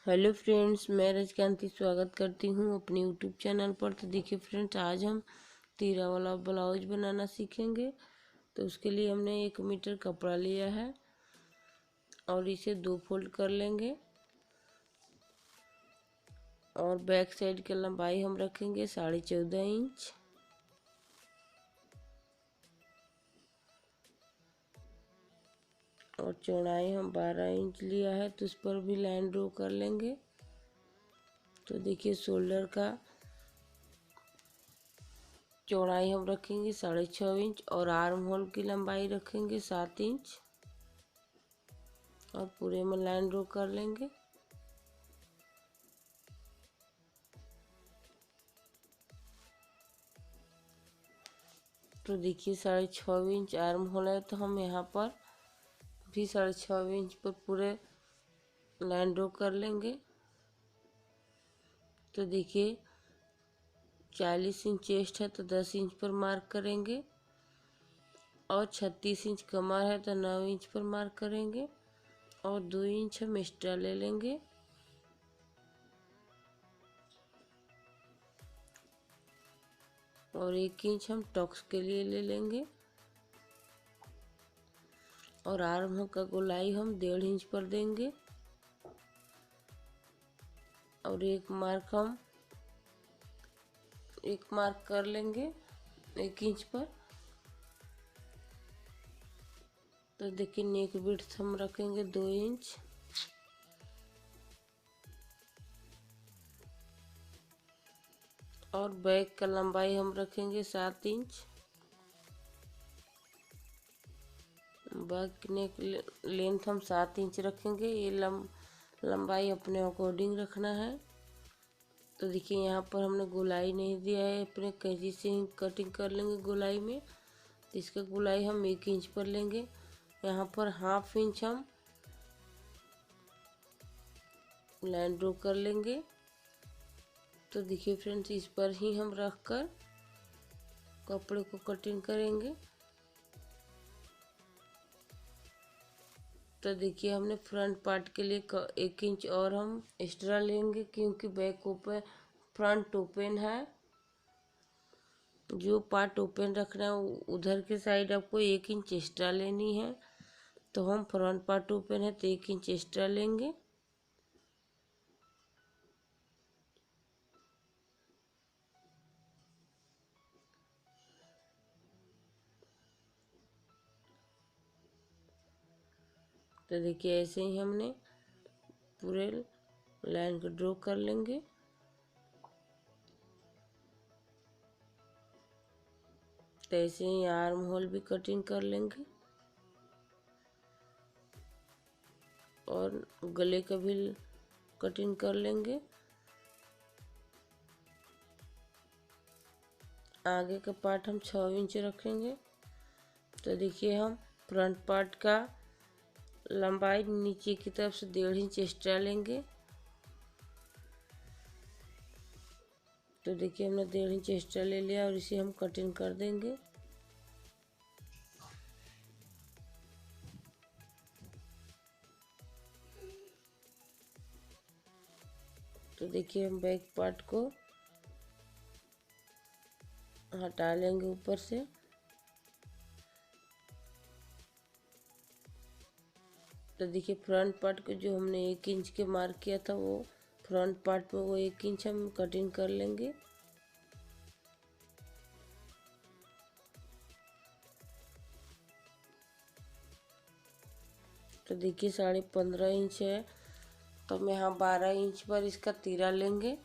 Hello friends, मैं रजकांति स्वागत करती हूँ अपने यूट्यूब चैनल पर। तो देखिए फ्रेंड्स, आज हम तीरा वाला ब्लाउज बनाना सीखेंगे। तो उसके लिए हमने 1 मीटर कपड़ा लिया है और इसे 2 फोल्ड कर लेंगे। और बैक साइड की लंबाई हम रखेंगे 14.5 इंच। और चौड़ाई हम 12 इंच लिया है, तो उस पर भी लाइन ड्रॉ कर लेंगे। तो देखिए शोल्डर का चौड़ाई हम रखेंगे 6.5 इंच और आर्म होल की लंबाई रखेंगे 7 इंच। और पूरे में लाइन ड्रॉ कर लेंगे। तो देखिए 6.5 इंच आर्म होल है, तो हम यहाँ पर भी 6.5 इंच पर पूरे लाइन ड्रॉ कर लेंगे। तो देखिए 40 इंच चेस्ट है, तो 10 इंच पर मार्क करेंगे। और 36 इंच कमर है, तो 9 इंच पर मार्क करेंगे। और 2 इंच हम एक्स्ट्रा ले लेंगे। और 1 इंच हम टक्स के लिए ले लेंगे। और आर्म का गोलाई हम 1.5 इंच पर देंगे। और एक मार्क कर लेंगे 1 इंच पर। तो देखिए नेक विड्थ हम रखेंगे 2 इंच। और बैक का लंबाई हम रखेंगे 7 इंच। बैक नेक लेंथ हम 7 इंच रखेंगे। ये लंबाई अपने अकॉर्डिंग रखना है। तो देखिए यहाँ पर हमने गोलाई नहीं दिया है, अपने कैंची से ही कटिंग कर लेंगे गोलाई में। तो इसका गोलाई हम 1 इंच पर लेंगे। यहाँ पर ½ इंच हम लाइन ड्रॉ कर लेंगे। तो देखिए फ्रेंड्स, इस पर ही हम रख कर कपड़े को कटिंग करेंगे। तो देखिए हमने फ्रंट पार्ट के लिए 1 इंच और हम एक्स्ट्रा लेंगे, क्योंकि बैक ओपन फ्रंट ओपन है। जो पार्ट ओपन रखना है उधर के साइड आपको 1 इंच एक्स्ट्रा लेनी है। तो हम फ्रंट पार्ट ओपन है तो 1 इंच एक्स्ट्रा लेंगे। तो देखिए ऐसे ही हमने पूरे लाइन को ड्रॉ कर लेंगे। तो ऐसे ही आर्म होल भी कटिंग कर लेंगे। और गले का भी कटिंग कर लेंगे। आगे का पार्ट हम 6 इंच रखेंगे। तो देखिए हम फ्रंट पार्ट का लंबाई नीचे की तरफ से 1.5 इंच एक्स्ट्रा लेंगे। तो देखिए हमने 1.5 इंच एक्स्ट्रा ले लिया और इसे हम कटिंग कर देंगे। तो देखिए हम बैक पार्ट को हटा लेंगे ऊपर से। तो देखिए फ्रंट पार्ट को जो हमने 1 इंच के मार्क किया था, वो फ्रंट पार्ट में वो 1 इंच हम कटिंग कर लेंगे। तो देखिए 15.5 इंच है, तो हम यहाँ 12 इंच पर इसका तीरा लेंगे।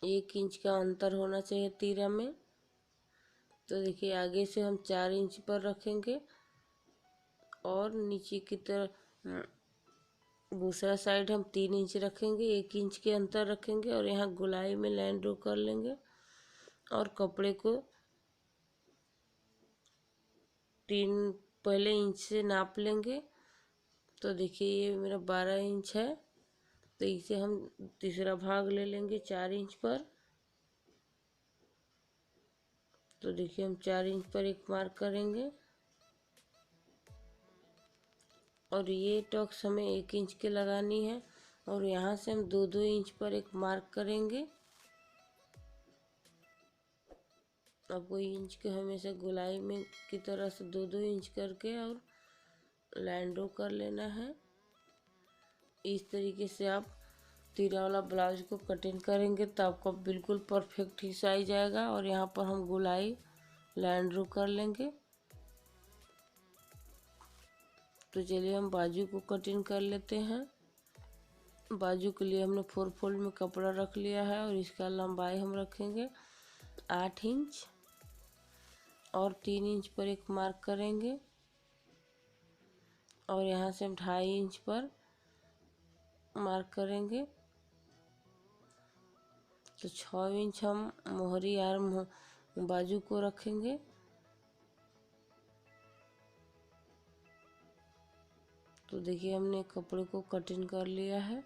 एक इंच का अंतर होना चाहिए तीरा में। तो देखिए आगे से हम 4 इंच पर रखेंगे। और नीचे की तरफ दूसरा साइड हम 3 इंच रखेंगे। 1 इंच के अंतर रखेंगे और यहाँ गोलाई में लाइन ड्रॉ कर लेंगे। और कपड़े को 3 पहले इंच से नाप लेंगे। तो देखिए ये मेरा 12 इंच है, तो इसे हम तीसरा भाग ले लेंगे 4 इंच पर। तो देखिए हम 4 इंच पर एक मार्क करेंगे और ये टक्स हमें 1 इंच की लगानी है और यहाँ से हम 2-2 इंच पर एक मार्क करेंगे। आपको इंच के हमेशा गोलाई में की तरह से 2-2 इंच करके और लाइन ड्रॉ कर लेना है। इस तरीके से आप तीरा वाला ब्लाउज को कटिंग करेंगे तो आपको बिल्कुल परफेक्ट ही साइज आएगा। और यहाँ पर हम गोलाई लाइन ड्रॉ कर लेंगे। तो चलिए हम बाजू को कटिंग कर लेते हैं। बाजू के लिए हमने 4 फोल्ड में कपड़ा रख लिया है और इसका लंबाई हम रखेंगे 8 इंच और 3 इंच पर एक मार्क करेंगे और यहाँ से हम 2.5 इंच पर मार्क करेंगे। तो 6 इंच हम मोहरी आर्म बाजू को रखेंगे। तो देखिए हमने कपड़े को कटिंग कर लिया है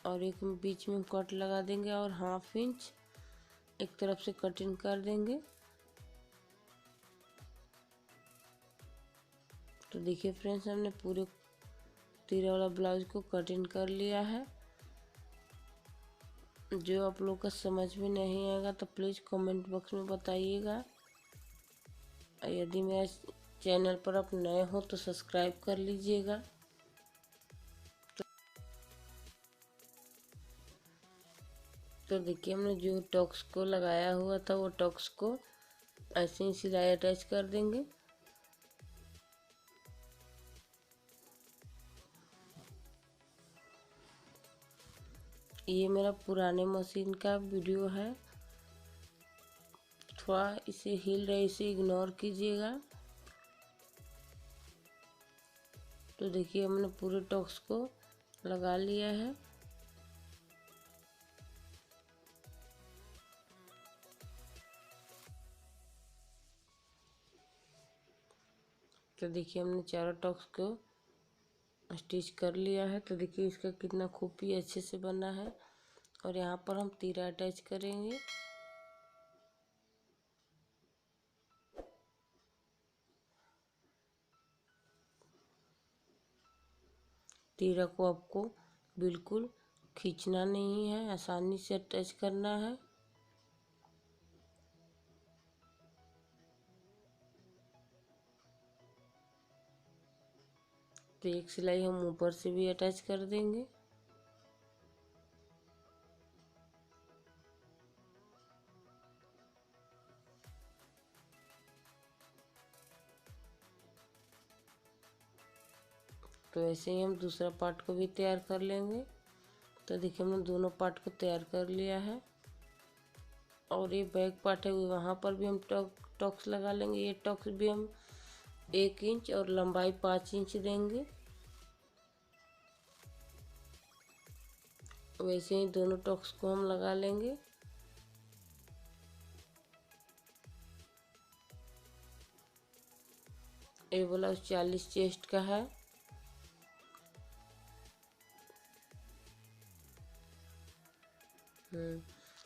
और एक बीच में कट लगा देंगे और 1/2 इंच एक तरफ से कटिंग कर देंगे। तो देखिए फ्रेंड्स हमने पूरे तीरा वाला ब्लाउज को कटिंग कर लिया है। जो आप लोग का समझ में नहीं आएगा तो प्लीज़ कमेंट बॉक्स में बताइएगा। यदि मेरे चैनल पर आप नए हो तो सब्सक्राइब कर लीजिएगा। तो देखिए हमने जो टॉक्स को लगाया हुआ था वो टॉक्स को ऐसे ही सिलाई अटैच कर देंगे। ये मेरा पुराने मशीन का वीडियो है, थोड़ा इसे हिल रहे इसे इग्नोर कीजिएगा। तो देखिए हमने पूरे टॉक्स को लगा लिया है। तो देखिए हमने चारों टॉक्स को स्टिच कर लिया है। तो देखिए इसका कितना खूबी अच्छे से बना है। और यहाँ पर हम तीरा अटैच करेंगे। तीरा को आपको बिल्कुल खींचना नहीं है, आसानी से अटैच करना है। तो एक सिलाई हम ऊपर से भी अटैच कर देंगे। तो ऐसे ही हम दूसरा पार्ट को भी तैयार कर लेंगे। तो देखिए हमने दोनों पार्ट को तैयार कर लिया है और ये बैक पार्ट है वहाँ पर भी हम टॉक्स लगा लेंगे। ये टॉक्स भी हम 1 इंच और लंबाई 5 इंच देंगे। वैसे ही दोनों टॉक्स को हम लगा लेंगे। ये ब्लाउज 40 चेस्ट का है।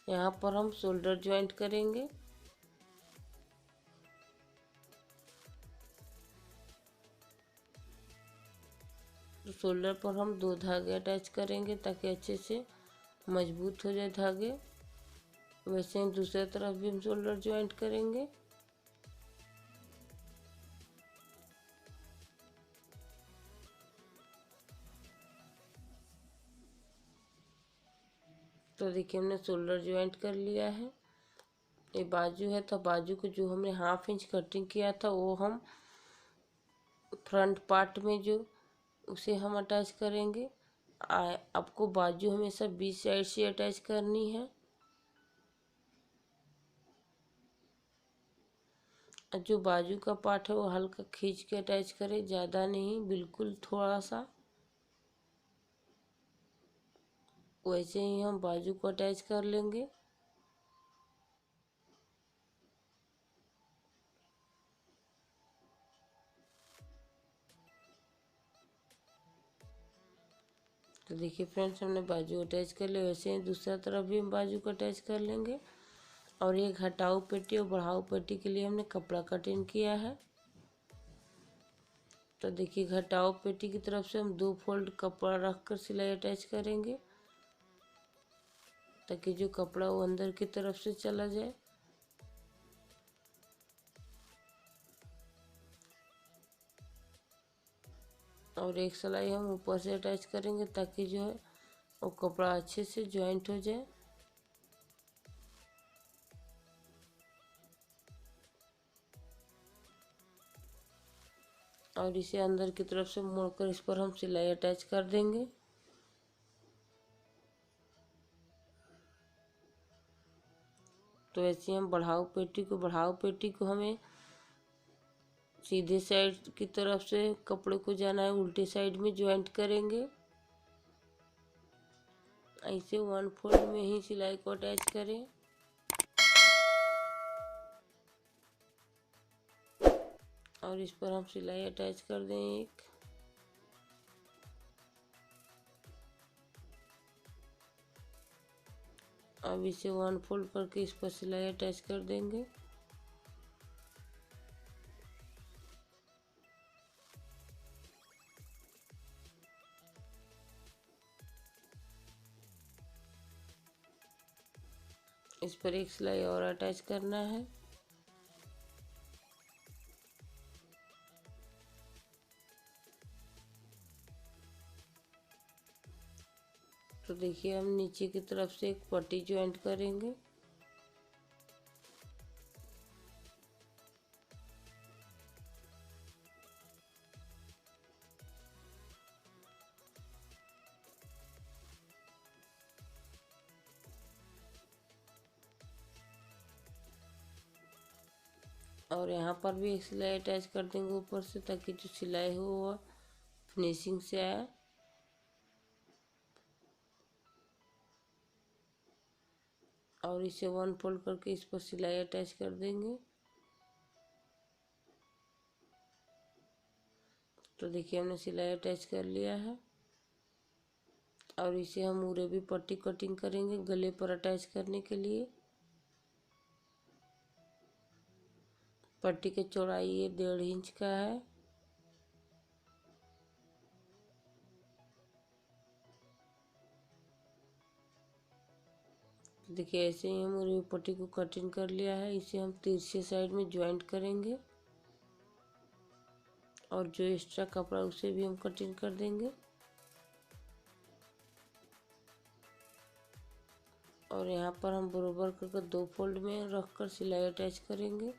यहाँ पर हम शोल्डर ज्वाइंट करेंगे। तो शोल्डर पर हम 2 धागे अटैच करेंगे ताकि अच्छे से मजबूत हो जाए धागे। वैसे ही दूसरी तरफ भी हम शोल्डर ज्वाइंट करेंगे। तो देखिए हमने शोल्डर ज्वाइंट कर लिया है। ये बाजू है तो बाजू को जो हमने 1/2 इंच कटिंग किया था वो हम फ्रंट पार्ट में जो उसे हम अटैच करेंगे। आपको बाजू हमेशा बीच साइड से अटैच करनी है। जो बाजू का पार्ट है वो हल्का खींच के अटैच करें, ज़्यादा नहीं, बिल्कुल थोड़ा सा। वैसे ही हम बाजू को अटैच कर लेंगे। तो देखिए फ्रेंड्स हमने बाजू अटैच कर लिया। वैसे ही दूसरा तरफ भी हम बाजू को अटैच कर लेंगे और ये घटाऊ पेटी और बढ़ाऊ पेटी के लिए हमने कपड़ा कटिंग किया है। तो देखिए घटाऊ पेटी की तरफ से हम 2 फोल्ड कपड़ा रखकर सिलाई अटैच करेंगे, ताकि जो कपड़ा वो अंदर की तरफ से चला जाए। और एक सिलाई हम ऊपर से अटैच करेंगे, ताकि जो है वो कपड़ा अच्छे से ज्वाइंट हो जाए। और इसे अंदर की तरफ से मोड़कर इस पर हम सिलाई अटैच कर देंगे। तो ऐसे हम बढ़ाऊ पेटी को हमें सीधे साइड की तरफ से कपड़े को जाना है, उल्टे साइड में ज्वाइंट करेंगे। ऐसे 1 फोल्ड में ही सिलाई को अटैच करें। और इस पर हम सिलाई अटैच कर दें एक। अब इसे 1 फोल्ड करके इस पर सिलाई अटैच कर देंगे। इस पर एक सिलाई और अटैच करना है। तो देखिए हम नीचे की तरफ से एक पट्टी ज्वाइंट करेंगे। और यहाँ पर भी एक सिलाई अटैच कर देंगे ऊपर से, ताकि जो सिलाई हो वह फिनिशिंग से आए। और इसे 1 फोल्ड करके इस पर सिलाई अटैच कर देंगे। तो देखिए हमने सिलाई अटैच कर लिया है। और इसे हम उरे भी पट्टी कटिंग करेंगे गले पर अटैच करने के लिए। पट्टी की चौड़ाई ये 1.5 इंच का है। देखिए ऐसे ही हम उरे पट्टी को कटिंग कर लिया है। इसे हम तिरछे साइड में ज्वाइंट करेंगे, और जो एक्स्ट्रा कपड़ा उसे भी हम कटिंग कर देंगे। और यहाँ पर हम बराबर करके 2 फोल्ड में रखकर सिलाई अटैच करेंगे।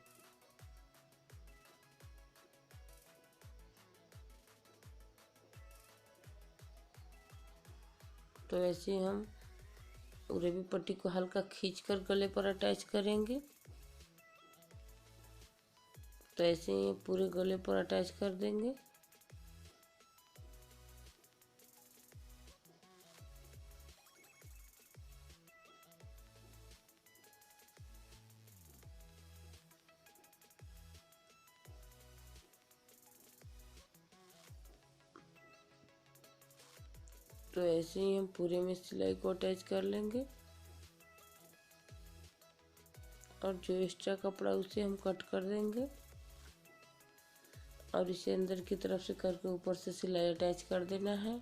तो ऐसे हम पूरे भी पट्टी को हल्का खींचकर गले पर अटैच करेंगे। तो ऐसे ही पूरे गले पर अटैच कर देंगे। तो ऐसे ही हम पूरे में सिलाई को अटैच कर लेंगे, और जो एक्स्ट्रा कपड़ा उसे हम कट कर देंगे। और इसे अंदर की तरफ से करके ऊपर से सिलाई अटैच कर देना है।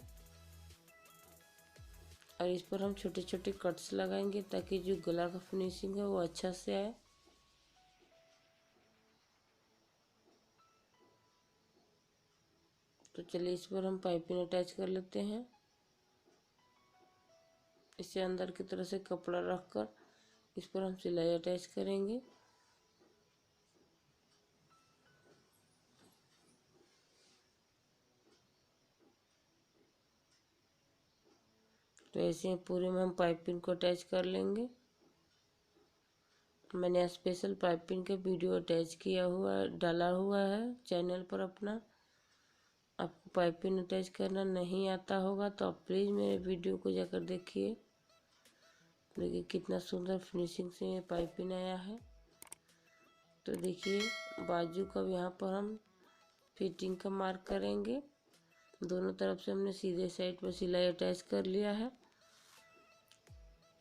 और इस पर हम छोटे छोटे कट्स लगाएंगे, ताकि जो गला का फिनिशिंग है वो अच्छा से आए। तो चलिए इस पर हम पाइपिंग अटैच कर लेते हैं। इसे अंदर की तरफ से कपड़ा रखकर इस पर हम सिलाई अटैच करेंगे। तो ऐसे ही पूरे में हम पाइपिंग को अटैच कर लेंगे। मैंने स्पेशल पाइपिंग का वीडियो अटैच किया हुआ डाला हुआ है चैनल पर अपना। आपको पाइपिंग अटैच करना नहीं आता होगा तो आप प्लीज़ मेरे वीडियो को जाकर देखिए। देखिए कितना सुंदर फिनिशिंग से ये पाइपिंग आया है। तो देखिए बाजू का यहाँ पर हम फिटिंग का मार्क करेंगे। दोनों तरफ से हमने सीधे साइड पर सिलाई अटैच कर लिया है।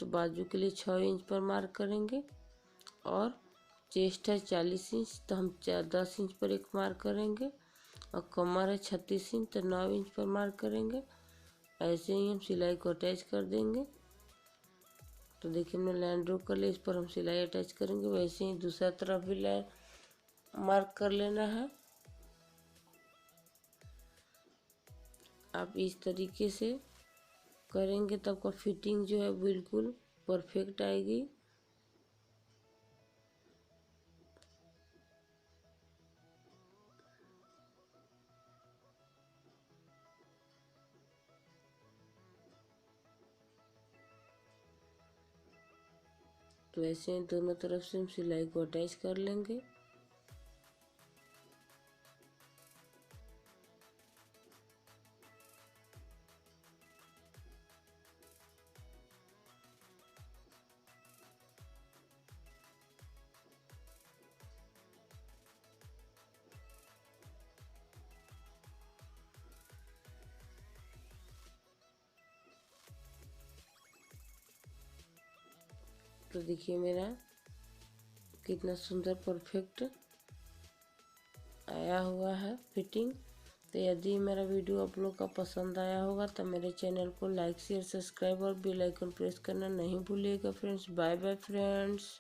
तो बाजू के लिए 6 इंच पर मार्क करेंगे, और चेस्ट है 40 इंच, तो हम 10 इंच पर एक मार्क करेंगे। और कमर है 36 इंच, तो 9 इंच पर मार्क करेंगे। ऐसे ही हम सिलाई को अटैच कर देंगे। तो देखिए हमने लाइन ड्रॉ कर लिया, इस पर हम सिलाई अटैच करेंगे। वैसे ही दूसरा तरफ भी लाइन मार्क कर लेना है। आप इस तरीके से करेंगे तो आपका फिटिंग जो है बिल्कुल परफेक्ट आएगी। तो ऐसे ही दोनों तरफ से हम सिलाई को अटैच कर लेंगे। तो देखिए मेरा कितना सुंदर परफेक्ट आया हुआ है फिटिंग। तो यदि मेरा वीडियो आप लोग का पसंद आया होगा तो मेरे चैनल को लाइक शेयर सब्सक्राइब और बेल आइकन प्रेस करना नहीं भूलिएगा फ्रेंड्स। Bye bye friends.